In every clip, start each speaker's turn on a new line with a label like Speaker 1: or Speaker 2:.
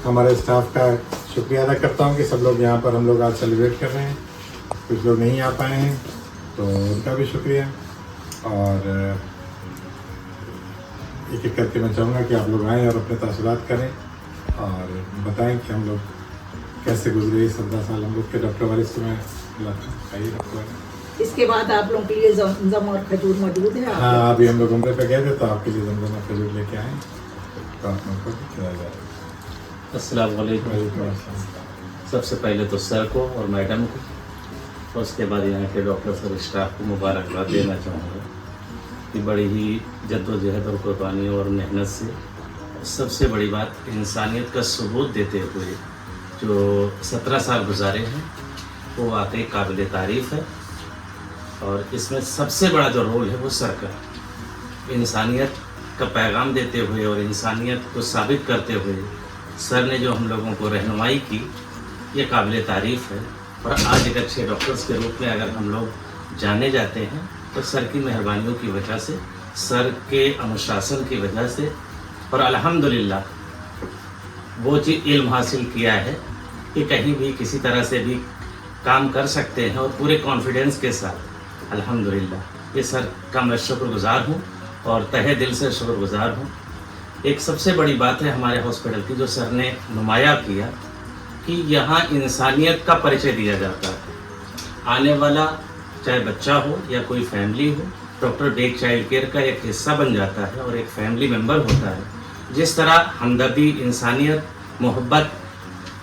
Speaker 1: हमारे स्टाफ का शुक्रिया अदा करता हूँ कि सब लोग यहाँ पर हम लोग आज सेलिब्रेट कर रहे हैं। कुछ लोग नहीं आ पाए हैं तो उनका भी शुक्रिया। और एक एक करके मैं चाहूँगा कि आप लोग आएँ और अपने तासुरात करें और बताएं कि हम लोग कैसे गुजरे 17 साल हम लोग के। डॉक्टर वारिस से मैं आइए डॉक्टर वारिस।
Speaker 2: इसके बाद आप लोगों के लिए जमजम और खजूर मौजूद है।
Speaker 1: हाँ, अभी हम लोग उम्र पे गए थे तो आपके लिए जमजम और खजूर लेके आए तो आप लोगों को खिलाया जा रहा है।
Speaker 3: अस्सलाम वालेकुम। सबसे पहले तो सर को और मैडम को और उसके बाद यहाँ के डॉक्टर्स और स्टाफ को मुबारकबाद देना चाहूँगा कि बड़ी ही जद्दोजहद और कुर्बानी और मेहनत से, सबसे बड़ी बात इंसानियत का सबूत देते हुए जो 17 साल गुजारे हैं वो वाकई काबिल तारीफ़ है। और इसमें सबसे बड़ा जो रोल है वो सर का, इंसानियत का पैगाम देते हुए और इंसानियत को साबित करते हुए सर ने जो हम लोगों को रहनुमाई की, ये काबिल तारीफ़ है। और आज एक अच्छे डॉक्टर्स के रूप में अगर हम लोग जाने जाते हैं तो सर की मेहरबानियों की वजह से, सर के अनुशासन की वजह से, और अल्हम्दुलिल्लाह वो चीज़ इल्म हासिल किया है कि कहीं भी किसी तरह से भी काम कर सकते हैं और पूरे कॉन्फिडेंस के साथ। अल्हम्दुलिल्लाह ये सर का मैं शुक्रगुज़ार हूँ और तहे दिल से शुक्रगुज़ार हूँ। एक सबसे बड़ी बात है हमारे हॉस्पिटल की जो सर ने नुमाया किया कि यहाँ इंसानियत का परिचय दिया जाता है। आने वाला चाहे बच्चा हो या कोई फैमिली हो, डॉक्टर बेग चाइल्ड केयर का एक हिस्सा बन जाता है और एक फैमिली मेम्बर होता है। जिस तरह हमदर्दी, इंसानियत, मोहब्बत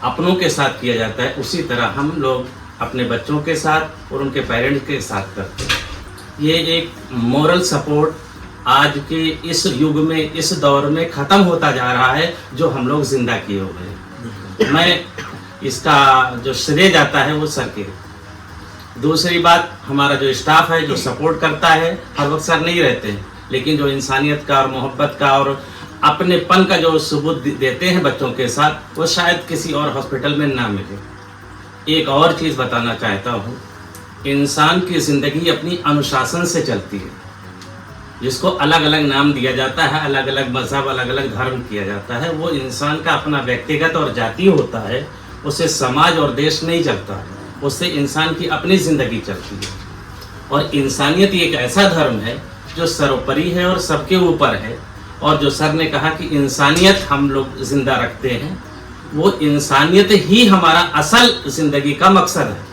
Speaker 3: अपनों के साथ किया जाता है, उसी तरह हम लोग अपने बच्चों के साथ और उनके पेरेंट्स के साथ करते हैं। ये एक मोरल सपोर्ट आज के इस युग में, इस दौर में ख़त्म होता जा रहा है जो हम लोग ज़िंदा किए हुए हैं। मैं इसका जो श्रेय जाता है वो सर के। दूसरी बात, हमारा जो स्टाफ है जो सपोर्ट करता है, हर वक्त सर नहीं रहते हैं, लेकिन जो इंसानियत का और मोहब्बत का और अपनेपन का जो सबूत देते हैं बच्चों के साथ, वो शायद किसी और हॉस्पिटल में ना मिले। एक और चीज़ बताना चाहता हूँ, इंसान की ज़िंदगी अपनी अनुशासन से चलती है, जिसको अलग अलग नाम दिया जाता है, अलग अलग मज़हब, अलग अलग धर्म किया जाता है। वो इंसान का अपना व्यक्तिगत और जातीय होता है, उससे समाज और देश नहीं चलता है, उससे इंसान की अपनी ज़िंदगी चलती है। और इंसानियत एक ऐसा धर्म है जो सर्वोपरि है और सबके ऊपर है। और जो सर ने कहा कि इंसानियत हम लोग ज़िंदा रखते हैं, वो इंसानियत ही हमारा असल ज़िंदगी का मकसद है।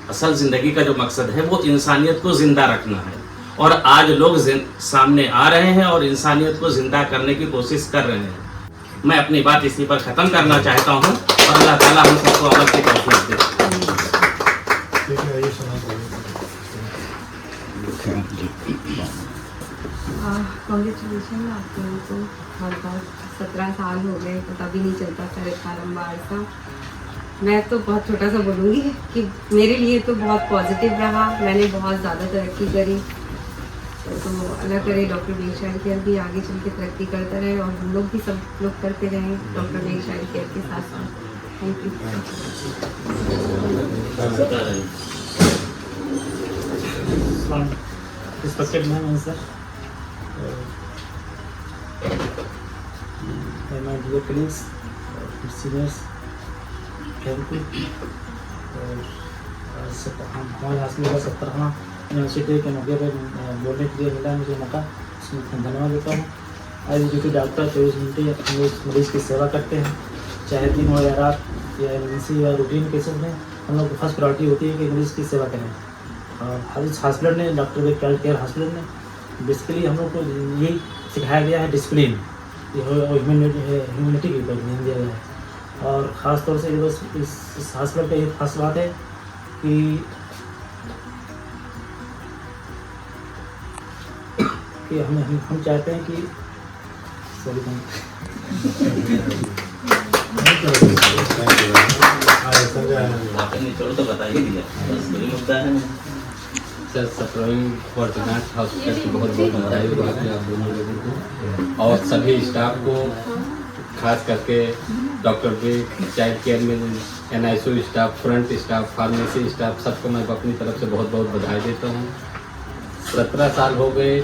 Speaker 3: असल ज़िंदगी का जो मकसद है वो इंसानियत को ज़िंदा रखना है। और आज लोग सामने आ रहे हैं और इंसानियत को ज़िंदा करने की कोशिश कर रहे हैं। मैं अपनी बात इसी पर ख़त्म करना चाहता हूँ और अल्लाह ताला हम सबको अमल की तौफीक दे।
Speaker 4: कॉन्ग्रेचुलेशन आपके को बहुत 17 साल हो गए, पता भी नहीं चलता सर इतना लंबा अर्सा। मैं तो बहुत छोटा सा बोलूँगी कि मेरे लिए तो बहुत पॉजिटिव रहा, मैंने बहुत ज़्यादा तरक्की करी। तो अल्लाह करे डॉक्टर बेग चाइल्ड केयर भी आगे चल के तरक्की करता रहे और हम लोग भी सब लोग करते रहें डॉक्टर बेग चाइल्ड केयर के साथ साथ। Thank you.
Speaker 5: Respected ma'am and sir, my dear colleagues, seniors, thank you. हमारे हॉस्पिटल का 17वां यूनिवर्सिटी के मौके पर बोलने के लिए मिला मुझे मौका, उसमें धन्यवाद देता हूँ। आज ड्यूटी डॉक्टर 24 घंटे मरीज़ की सेवा करते हैं, चाहे दिन हो या रात या इमरजेंसी या रूटीन केसेस में हम लोग की फर्स्ट प्रायोरिटी होती है कि मरीज़ की सेवा करें। और इस हॉस्पिटल ने, doctor Baig child care hospital ने बेसिकली हम लोग को यही सिखाया गया है, डिसिप्लिन, ह्यूमैनिटी के ऊपर ध्यान दिया गया है। और ख़ास तौर से बस इस हॉस्पिटल का एक खास बात है कि हम चाहते हैं कि
Speaker 3: आपने छोड़ तो बता ही दिया, बस वही मुद्दा है।
Speaker 6: सर 17वीं फॉर्चुनेट हॉस्पिटल की बहुत बहुत बधाई हो आपने आप दोनों लोगों को और सभी स्टाफ को, खास करके डॉक्टर बेग चाइल्ड केयर में NICU staff, front staff, pharmacy staff, सबको मैं अपनी तरफ से बहुत बहुत बधाई देता हूँ। 17 साल हो गए,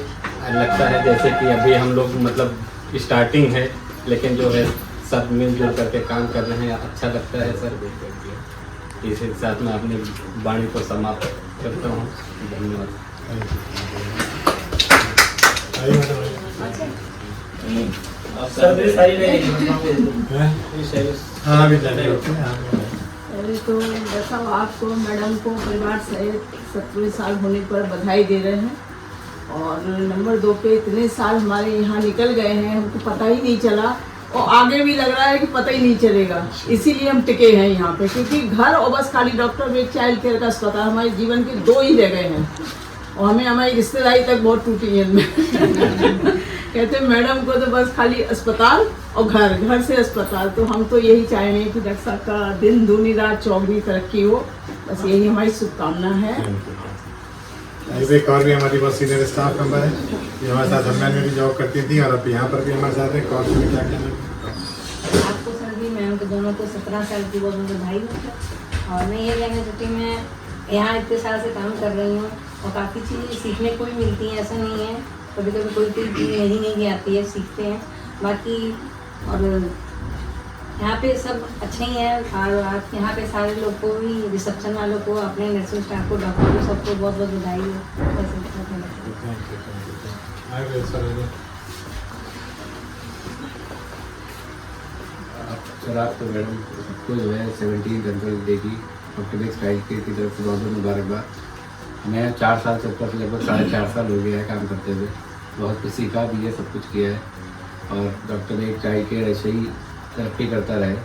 Speaker 6: लगता है जैसे कि अभी हम लोग मतलब स्टार्टिंग है, लेकिन जो है सब मिलजुल करके काम कर रहे हैं, अच्छा लगता है सर। इसी के साथ मैं अपनी वाणी को समाप्त करता हूँ। धन्यवाद।
Speaker 1: हाँ भी जाने
Speaker 2: पहले तो जैसा आपको मैडम को परिवार सहित 70 साल होने पर बधाई दे रहे हैं, और नंबर 2 पे इतने साल हमारे यहाँ निकल गए हैं, हमको पता ही नहीं चला, और आगे भी लग रहा है कि पता ही नहीं चलेगा। इसीलिए हम टिके हैं यहाँ पे, क्योंकि घर और बस खाली डॉक्टर में चाइल्ड केयर का अस्पताल हमारे जीवन के 2 ही जगह हैं, और हमें हमारी रिश्तेदारी तक बहुत टूटी है इनमें। कहते हैं मैडम को तो बस खाली अस्पताल और घर से अस्पताल। तो हम तो यही चाहेंगे कि डॉक्टर साहब का दिन दूनी रात चौगुनी तरक्की हो, बस यही हमारी शुभकामना है।
Speaker 1: एक और भी हमारी बहुत सीनियर स्टाफ मेंबर है, ये हमारे साथ हरमैन में भी जॉब करती थी और अब यहाँ पर भी हमारे साथ है। कौन सी क्या कहना
Speaker 7: आपको सर भी मैम को दोनों को 17 साल की बहुत बधाई हो। और मैं ये कहना चाहती हूँ, मैं यहाँ इतने साल से काम कर रही हूँ और काफ़ी चीज़ें सीखने को भी मिलती हैं, ऐसा नहीं है। कभी कभी कोई चीज़ नहीं आती है, सीखते हैं बाकी। और यहाँ पे सब अच्छे ही हैं, और आप यहाँ पे सारे लोग को भी, रिसेप्शन वालों को, अपने नर्सिंग स्टाफ को, डॉक्टर को, सबको बहुत बहुत बधाई हो।
Speaker 6: सर आपको मैडम को जो है 17 जनवरी डे की डॉक्टर बेग स्टाइल की तरफ से बहुत बहुत मुबारकबाद। मैं 4 साल से ऊपर, लगभग 4.5 साल हो गया है काम करते हुए। बहुत कुछ सीखा भी है, सब कुछ किया है, और डॉक्टर बेग चाइल्ड केयर ऐसे ही तरक्की करता रहे,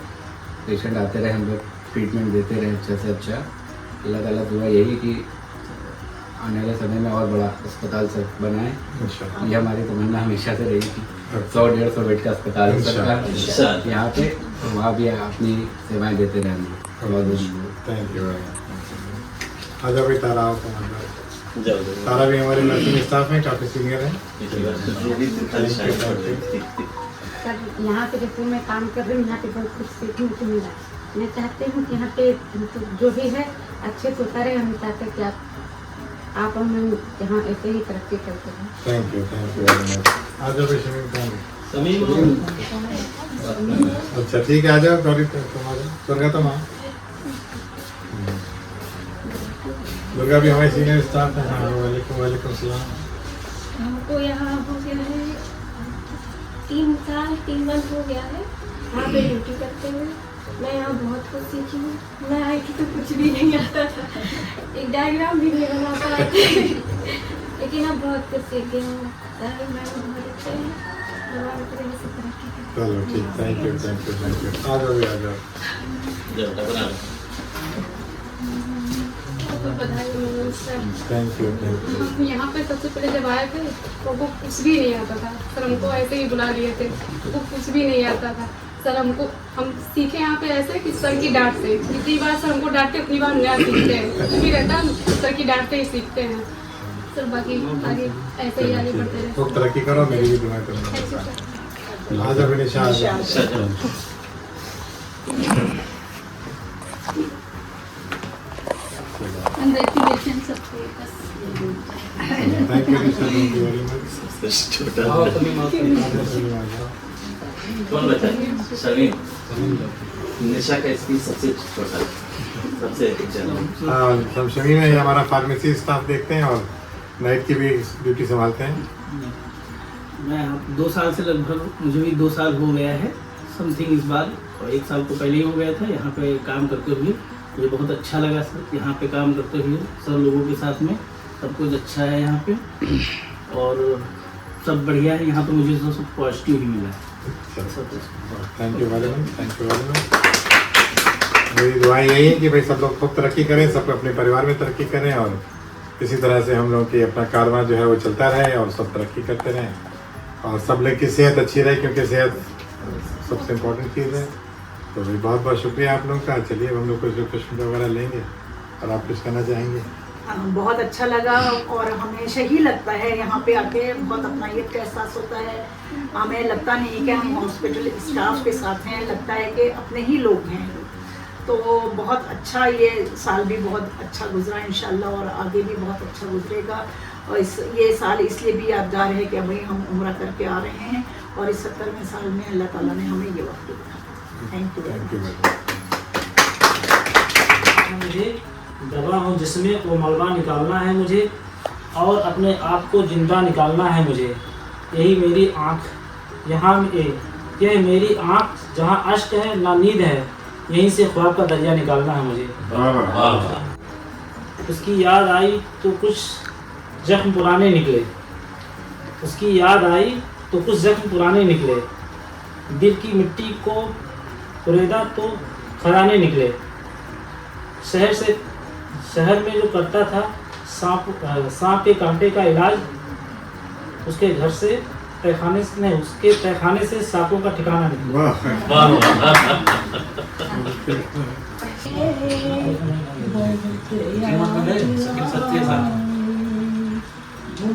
Speaker 6: पेशेंट आते रहे, हम लोग ट्रीटमेंट देते रहे अच्छा से अच्छा। अल्लाह ताला दुआ यही कि आने वाले समय में और बड़ा अस्पताल से बनाएं, ये हमारी तमन्ना हमेशा से रही थी। 100-150 बेड का अस्पताल है सरकार यहाँ पे, वहाँ भी अपनी सेवाएं देते रहेंगे।
Speaker 1: Thank you. आज अभी तारा तारा भी हमारे नर्सिंग स्टाफ में काफ़ी सीनियर है।
Speaker 8: सर यहाँ पे जब मैं काम कर रही हूँ, यहाँ पे बहुत कुछ सीखने को मिला। मैं चाहती हूँ कि यहाँ पे जो भी है अच्छे से होता रहे। हम चाहते हैं कि आप हम यहाँ ऐसे ही तरक्की करते हैं।
Speaker 1: Thank you very much. आ जाओ समीम। अच्छा ठीक है, आ जाओ। गौरी तुम आ जाओ। दुर्गा तुम आओ। दुर्गा भी हमारे सीनियर स्टाफ है। हाँ वालेकुम सलाम।
Speaker 9: हमको यहाँ हो गया है 3 साल 3 मंथ हो गया है यहाँ पे ड्यूटी करते हुए। मैं यहाँ बहुत कुछ सीखी हूँ। मैं आई थी तो कुछ भी नहीं आता था, एक डायग्राम भी नहीं बना पाए थे, लेकिन अब बहुत कुछ सीखी हूँ। मैं बहुत अच्छे हैं, भगवान करे से तरक्की करें।
Speaker 1: चलो ठीक, थैंक यू। आ जाओ।
Speaker 9: बधाई हो सर।
Speaker 1: Thank you.
Speaker 9: हम यहाँ पे सबसे पहले जब आए थे तो वो कुछ भी नहीं आता था सर, हमको ऐसे ही बुला लिए थे, वो कुछ भी नहीं आता था सर। हम सीखे यहाँ पे ऐसे कि सर की डांट से, जितनी बार सर हमको डांटते उतनी बार नया सीखते हैं, कुछ भी रहता है सर की डांट से ही सीखते हैं सर। बाकी आगे ऐसे ही आगे बढ़ते रहे।
Speaker 1: खूब तरक्की करो, मेरी भी दुआ करो। आ जाओ Nisha. Thank you Nisha, thank you very much.
Speaker 3: कौन बचा? सलीम। निशा का स्पीच सबसे छोटा, सबसे
Speaker 1: हाँ शमीम है, हमारा फार्मेसी स्टाफ देखते हैं और नाइट की भी ड्यूटी संभालते हैं।
Speaker 5: मैं 2 साल से लगभग, मुझे भी 2 साल हो गया है समथिंग इस बार, और 1 साल तो पहले ही हो गया था यहाँ पे काम करते हुए। मुझे बहुत अच्छा लगा सर यहाँ पे काम करते हुए, सब लोगों के साथ में सब कुछ अच्छा है यहाँ पे, और सब बढ़िया है यहाँ पे। मुझे सब पॉजिटिव ही मिला है।
Speaker 1: Thank you very much. मेरी दुआ यही है कि भाई सब लोग खूब तरक्की करें, सब अपने परिवार में तरक्की करें, और इसी तरह से हम लोग की अपना कारवां जो है वो चलता रहे और सब तरक्की करते रहें, और सब लोग की सेहत अच्छी रहे, क्योंकि सेहत सबसे इम्पोर्टेंट चीज़ है। तो भाई बहुत बहुत शुक्रिया आप लोगों का। चलिए हम लोग कुछ क्वेश्चन वगैरह लेंगे, और आप कुछ कहना चाहेंगे?
Speaker 2: बहुत अच्छा लगा, और हमेशा ही लगता है यहाँ पे आके बहुत अपनाइयत का एहसास होता है। हमें लगता नहीं कि हम हॉस्पिटल स्टाफ के साथ हैं, लगता है कि अपने ही लोग हैं।
Speaker 10: तो बहुत अच्छा ये साल भी बहुत अच्छा गुजरा इंशाल्लाह और आगे भी बहुत अच्छा गुजरेगा। और ये साल इसलिए भी यादगार है कि अभी हम उम्रा करके आ रहे हैं और इस 70वें साल में अल्लाह ताला ने हमें ये वक्त दिया। Thank you.
Speaker 5: मुझे दबा हूँ जिसमें वो मलबा निकालना है मुझे और अपने आप को जिंदा निकालना है मुझे। यही मेरी आँख यहाँ यह मेरी आँख जहाँ अश्क है ना नींद है, यहीं से ख्वाब का दरिया निकालना है मुझे। उसकी याद आई तो कुछ जख्म पुराने निकले, उसकी याद आई तो कुछ जख्म पुराने निकले, दिल की मिट्टी को कुरेदा तो खजाने निकले। शहर में जो करता था सांप के कांटे का इलाज, उसके घर से तहखाने से नहीं, उसके तहखाने से सांपों का ठिकाना नहीं।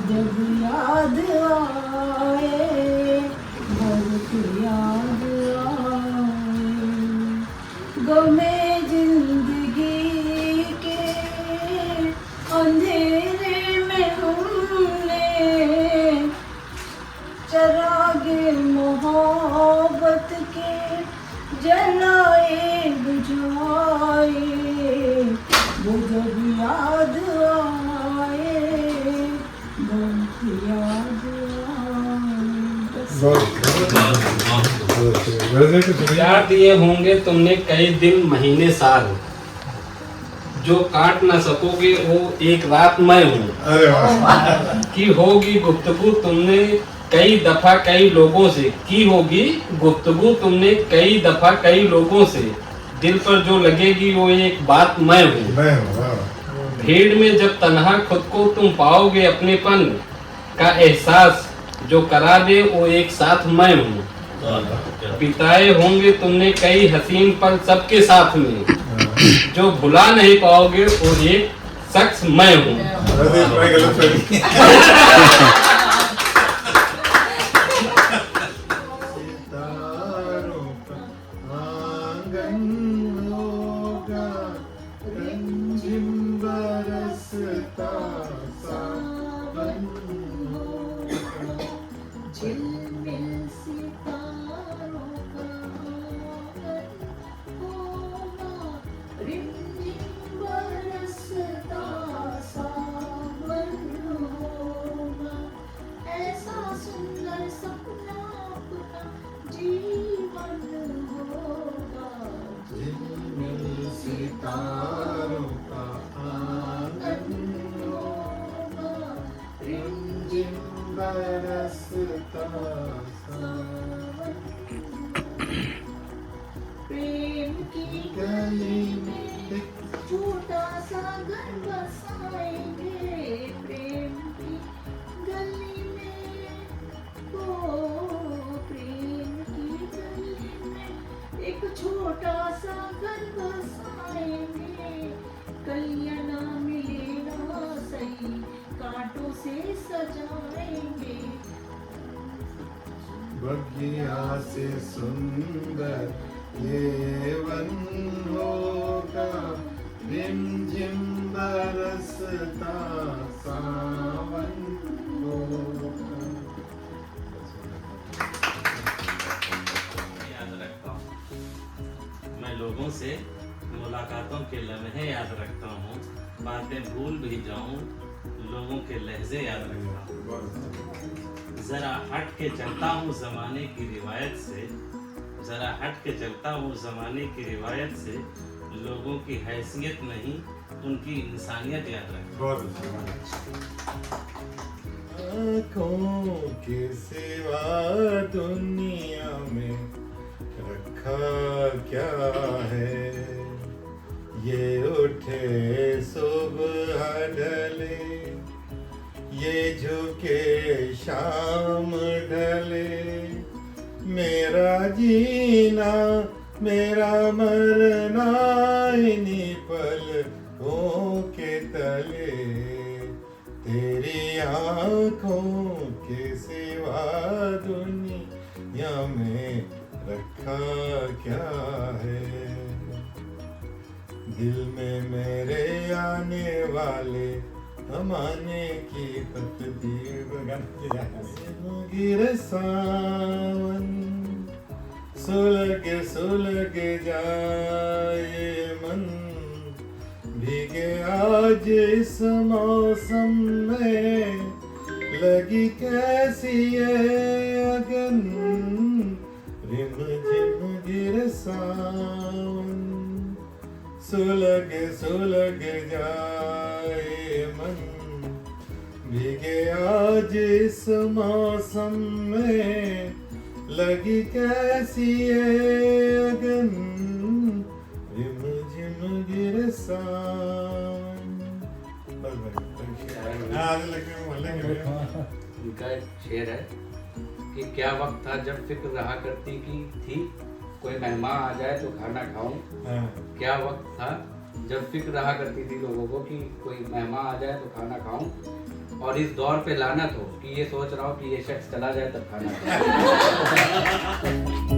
Speaker 2: जब याद आए बहुत याद आए गमे जिंदगी के अंधेरे में हमने चरागे मोहब्बत के जलाए बुझाए। वो जब याद आए बहुत याद आए।
Speaker 6: याद दिए होंगे तुमने कई दिन महीने साल, जो काट ना सकोगे वो एक रात मैं हूँ। की होगी गुफ्तगू तुमने कई दफा कई लोगों से, की होगी गुफ्तगू तुमने कई दफा कई लोगों से, दिल पर जो लगेगी वो एक बात मैं हूँ। भीड़ में जब तन्हा खुद को तुम पाओगे अपनेपन का एहसास, जो करा दे वो एक साथ मैं हूँ। बिताए होंगे तुमने कई हसीन पल सबके साथ में, जो भुला नहीं पाओगे वो एक शख्स मैं हूँ।
Speaker 2: प्रेम की गली में छोटा सा घर बसाएंगे, प्रेम की गली में, ओ प्रेम की गली में एक छोटा सा घर बसाएंगे। कलियां ना मिले ना सही, कांटों से सजाएंगे।
Speaker 1: बगिया से सुंदर ये वन होगा, रिमझिम बरसता सावन होगा।
Speaker 3: याद रखता हूँ मैं, लोगों से मुलाकातों के लम्हे याद रखता हूँ, बातें भूल भी जाऊँ लोगों के लहजे याद रखता हूँ। जरा हट के चलता हूँ जमाने की रिवायत से, जरा हट के चलता हूँ जमाने की रिवायत से, लोगों की हैसियत नहीं उनकी इंसानियत याद रखता हूँ।
Speaker 1: आँखों के सिवा दुनिया में रखा क्या है, ये उठे सुबह ढले, ये झुके शाम ढले, मेरा जीना मेरा मरना इन्हीं पलकों के तले, तेरी आँखों के सिवा दुनिया में रखा क्या है। दिल में मेरे आने वाले हम आने की तकदीर गिर सावन सुलग जाए मन भीगे आज इस मौसम में लगी कैसी ये अगन रिम झिम गिर सावन सुलग जाए मन भीगे आज इस मौसम में लगी कैसी ये अगन रिम झिम गिर सावन।
Speaker 6: उनका एक शेर है कि क्या वक्त था जब फिक्र रहा करती की थी कोई मेहमान आ जाए तो खाना खाऊं। क्या वक्त था जब फिक्र रहा करती थी लोगों को कि कोई मेहमान आ जाए तो खाना खाऊं, और इस दौर पे लानत हो कि ये सोच रहा हूँ कि ये शख्स चला जाए तब खाना खाऊं।